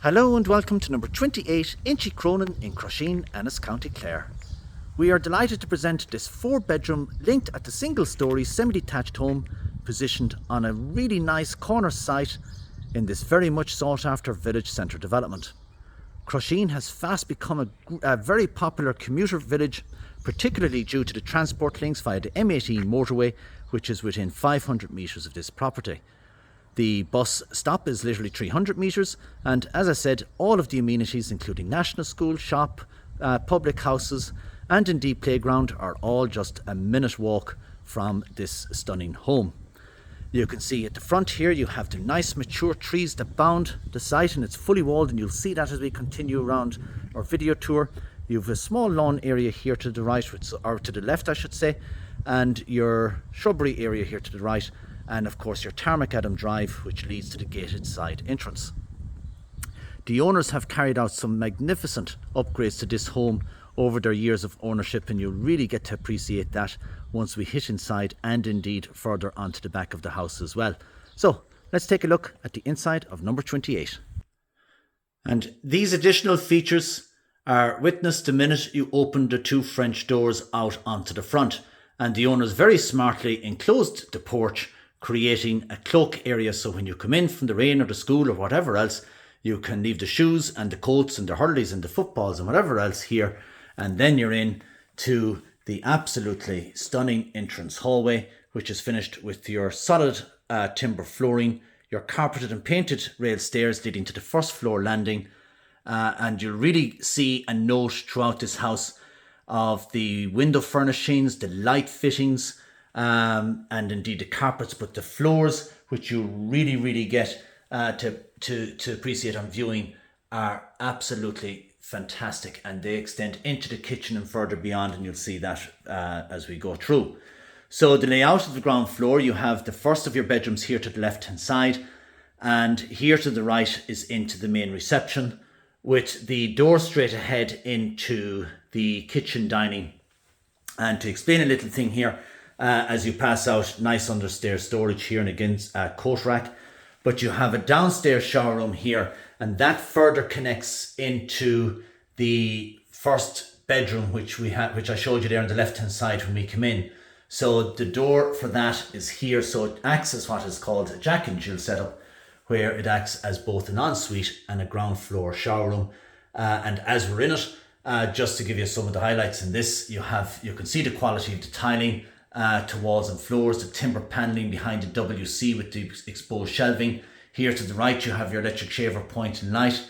Hello and welcome to number 28 Inchicronan in Crusheen, Ennis, County Clare. We are delighted to present this 4-bedroom linked at the single-storey semi-detached home positioned on a really nice corner site in this very much sought after village centre development. Crusheen has fast become a very popular commuter village, particularly due to the transport links via the M18 motorway, which is within 500 metres of this property. The bus stop is literally 300 metres, and as I said, all of the amenities including national school, shop, public houses and indeed playground are all just a minute walk from this stunning home. You can see at the front here you have the nice mature trees that bound the site, and it's fully walled, and you'll see that as we continue around our video tour. You have a small lawn area here to the right, or to the left I should say, and your shrubbery area here to the right, and of course your tarmac Adam Drive, which leads to the gated side entrance. The owners have carried out some magnificent upgrades to this home over their years of ownership, and you'll really get to appreciate that once we hit inside and indeed further onto the back of the house as well. So let's take a look at the inside of number 28. And these additional features are witnessed the minute you open the 2 French doors out onto the front, and the owners very smartly enclosed the porch, creating a cloak area, so when you come in from the rain or the school or whatever else, you can leave the shoes and the coats and the hurleys and the footballs and whatever else here, and then you're in to the absolutely stunning entrance hallway, which is finished with your solid timber flooring, your carpeted and painted rail stairs leading to the first floor landing, and you'll really see a note throughout this house of the window furnishings, the light fittings, and indeed the carpets, but the floors, which you really get to appreciate on viewing, are absolutely fantastic, and they extend into the kitchen and further beyond, and you'll see that as we go through. So the layout of the ground floor, you have the first of your bedrooms here to the left hand side, and here to the right is into the main reception, with the door straight ahead into the kitchen dining. And to explain a little thing here, as you pass out, nice understairs storage here, and again coat rack, but you have a downstairs shower room here, and that further connects into the first bedroom, which I showed you there on the left hand side when we come in. So the door for that is here, so it acts as what is called a Jack and Jill setup, where it acts as both an ensuite and a ground floor shower room. And as we're in it, just to give you some of the highlights in this, you can see the quality of the tiling to walls and floors, the timber panelling behind the WC with the exposed shelving. Here to the right you have your electric shaver point and light,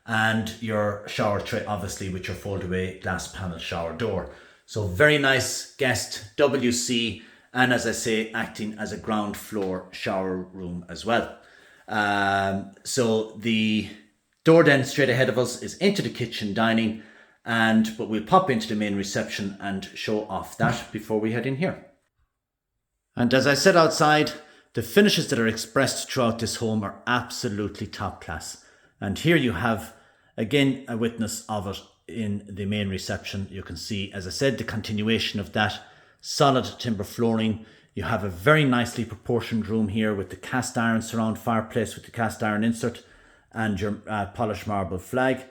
and your shower tray obviously with your fold away glass panel shower door. So very nice guest WC, and as I say, acting as a ground floor shower room as well. So the door then straight ahead of us is into the kitchen dining, but we'll pop into the main reception and show off that before we head in here. And as I said outside, the finishes that are expressed throughout this home are absolutely top class. And here you have, again, a witness of it in the main reception. You can see, as I said, the continuation of that solid timber flooring. You have a very nicely proportioned room here with the cast iron surround fireplace with the cast iron insert and your polished marble flag.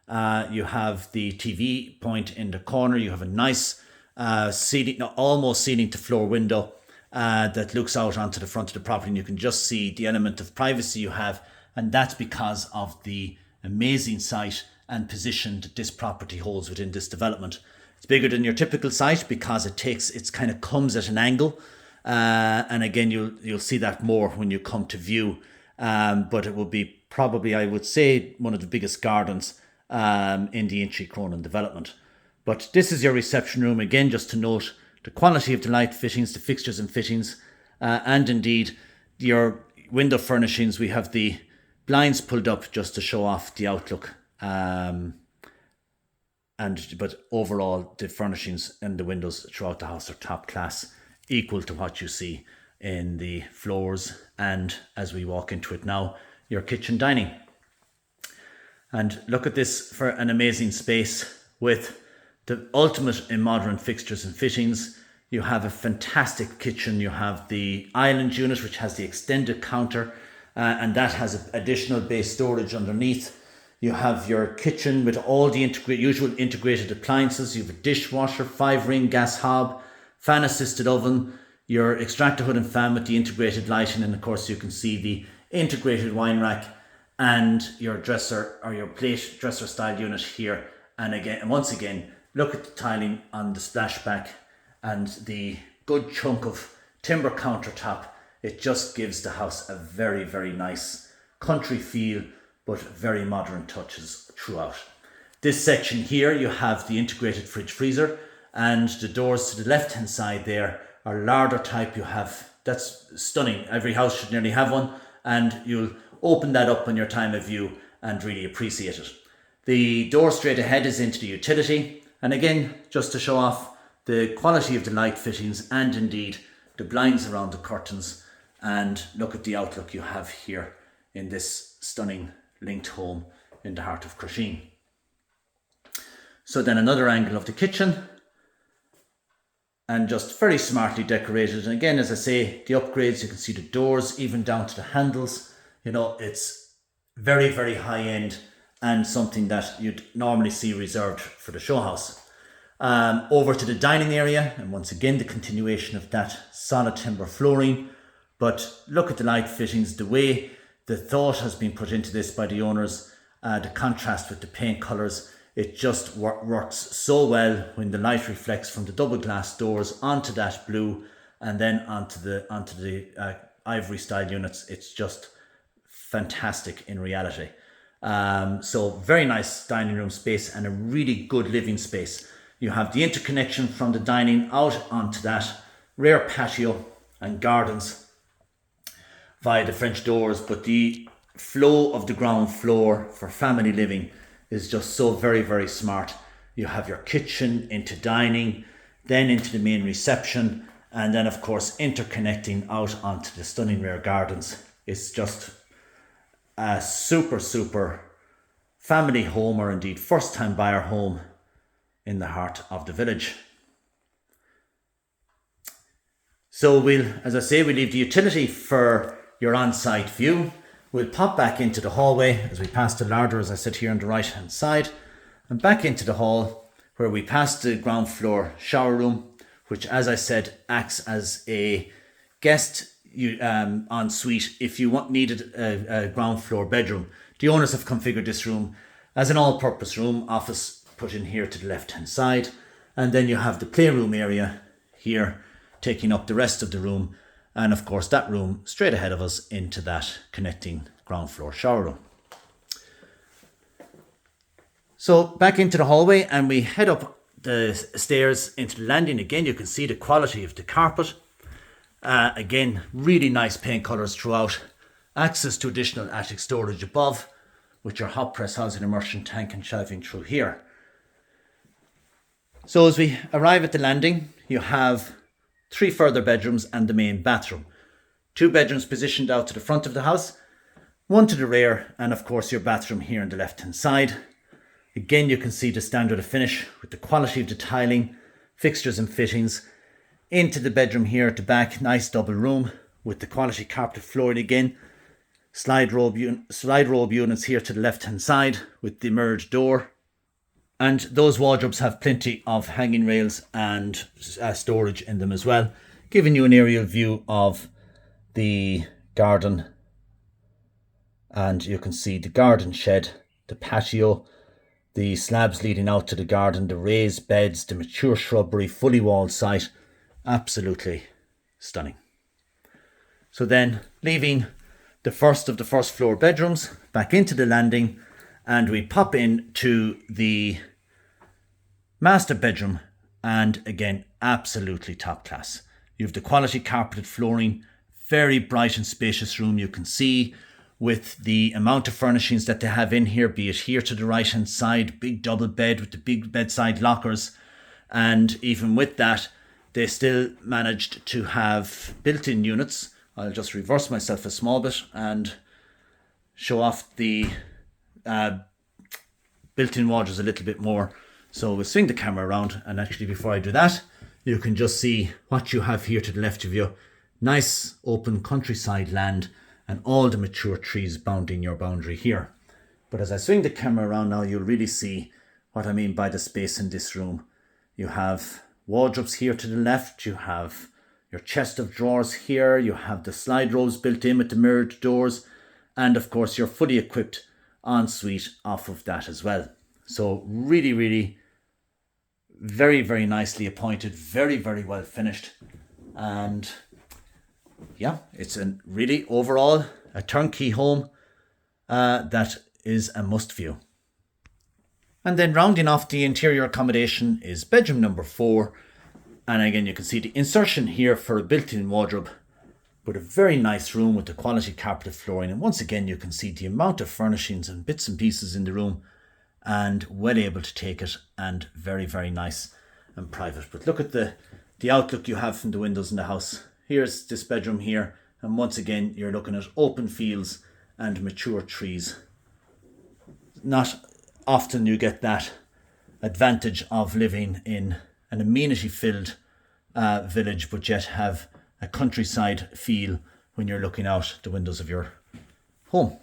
You have the TV point in the corner. You have a nice almost ceiling to floor window that looks out onto the front of the property, and you can just see the element of privacy you have, and that's because of the amazing site and position that this property holds within this development. It's bigger than your typical site because it kind of comes at an angle, and again you'll see that more when you come to view, but it will be probably, I would say, one of the biggest gardens in the Inchicronan development. But this is your reception room, again just to note the quality of the light fittings, the fixtures and fittings, and indeed your window furnishings. We have the blinds pulled up just to show off the outlook, but overall the furnishings and the windows throughout the house are top class, equal to what you see in the floors, and as we walk into it now, your kitchen dining. And look at this for an amazing space with the ultimate in modern fixtures and fittings. You have a fantastic kitchen. You have the island unit, which has the extended counter, and that has additional base storage underneath. You have your kitchen with all the usual integrated appliances. You have a dishwasher, 5-ring gas hob, fan assisted oven, your extractor hood and fan with the integrated lighting, and of course you can see the integrated wine rack and your dresser or your plate dresser style unit here. And once again, look at the tiling on the splashback and the good chunk of timber countertop. It just gives the house a very, very nice country feel, but very modern touches throughout. This section here, you have the integrated fridge freezer, and the doors to the left hand side there are larder type. You have, that's stunning. Every house should nearly have one, and you'll open that up on your time of view and really appreciate it. The door straight ahead is into the utility, and again, just to show off the quality of the light fittings and indeed the blinds around the curtains, and look at the outlook you have here in this stunning linked home in the heart of Crusheen. So then another angle of the kitchen, and just very smartly decorated. And again, as I say, the upgrades, you can see the doors even down to the handles. You know, it's very, very high end and something that you'd normally see reserved for the show house. Over to the dining area, and once again the continuation of that solid timber flooring. But look at the light fittings, the way the thought has been put into this by the owners, the contrast with the paint colours. It just works so well when the light reflects from the double glass doors onto that blue and then onto the ivory style units. It's just fantastic in reality. So very nice dining room space and a really good living space. You have the interconnection from the dining out onto that rear patio and gardens via the French doors, but the flow of the ground floor for family living is just so very, very smart. You have your kitchen into dining, then into the main reception, and then of course interconnecting out onto the stunning rear gardens. It's just a super, super family home, or indeed first time buyer home in the heart of the village. So we'll, as I say, we leave the utility for your on-site view. We'll pop back into the hallway as we pass the larder, as I said, here on the right hand side, and back into the hall where we pass the ground floor shower room, which, as I said, acts as a guest ensuite if you needed a ground floor bedroom. The owners have configured this room as an all-purpose room, office put in here to the left hand side, and then you have the playroom area here taking up the rest of the room, and of course that room straight ahead of us into that connecting ground floor shower room. So back into the hallway, and we head up the stairs into the landing. Again, you can see the quality of the carpet. Again, really nice paint colours throughout. Access to additional attic storage above, with your hot press housing immersion tank and shelving through here. So as we arrive at the landing, you have 3 further bedrooms and the main bathroom. 2 bedrooms positioned out to the front of the house, 1 to the rear, and of course your bathroom here on the left hand side. Again, you can see the standard of finish with the quality of the tiling, fixtures and fittings. Into the bedroom here at the back, nice double room with the quality carpeted flooring again. Slide robe units here to the left hand side with the mirrored door. And those wardrobes have plenty of hanging rails and storage in them as well, giving you an aerial view of the garden. And you can see the garden shed, the patio, the slabs leading out to the garden, the raised beds, the mature shrubbery, fully walled site. Absolutely stunning. So then, leaving the first of the first floor bedrooms back into the landing, and we pop in to the master bedroom, and again, absolutely top class. You have the quality carpeted flooring, very bright and spacious room. You can see with the amount of furnishings that they have in here, be it here to the right hand side, big double bed with the big bedside lockers, and even with that, they still managed to have built-in units. I'll just reverse myself a small bit and show off the built-in wardrobes a little bit more. So we'll swing the camera around, and actually before I do that, you can just see what you have here to the left of you. Nice open countryside land and all the mature trees bounding your boundary here. But as I swing the camera around now, you'll really see what I mean by the space in this room. You have wardrobes here to the left, you have your chest of drawers here, you have the slide rows built in with the mirrored doors, and of course you're fully equipped ensuite off of that as well. So really, really very, very nicely appointed, very, very well finished. And yeah, it's a really overall a turnkey home that is a must view. And then rounding off the interior accommodation is bedroom number 4. And again, you can see the insertion here for a built-in wardrobe, but a very nice room with the quality carpeted flooring. And once again, you can see the amount of furnishings and bits and pieces in the room, and well able to take it, and very, very nice and private. But look at the outlook you have from the windows in the house. Here's this bedroom here. And once again, you're looking at open fields and mature trees. Not often you get that advantage of living in an amenity-filled village, but yet have a countryside feel when you're looking out the windows of your home.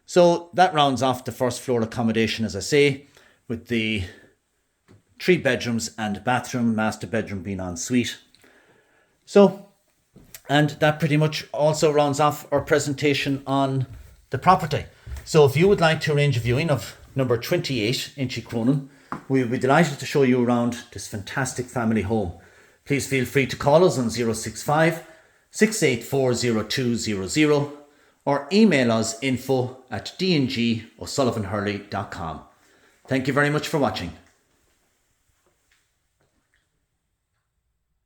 So that rounds off the first floor accommodation, as I say, with the 3 bedrooms and bathroom, master bedroom being en suite. So, and that pretty much also rounds off our presentation on the property. So if you would like to arrange a viewing of number 28 Inchicronan, we will be delighted to show you around this fantastic family home. Please feel free to call us on 065 684 0200 or email us info@dngosullivanhurley.com. Thank you very much for watching.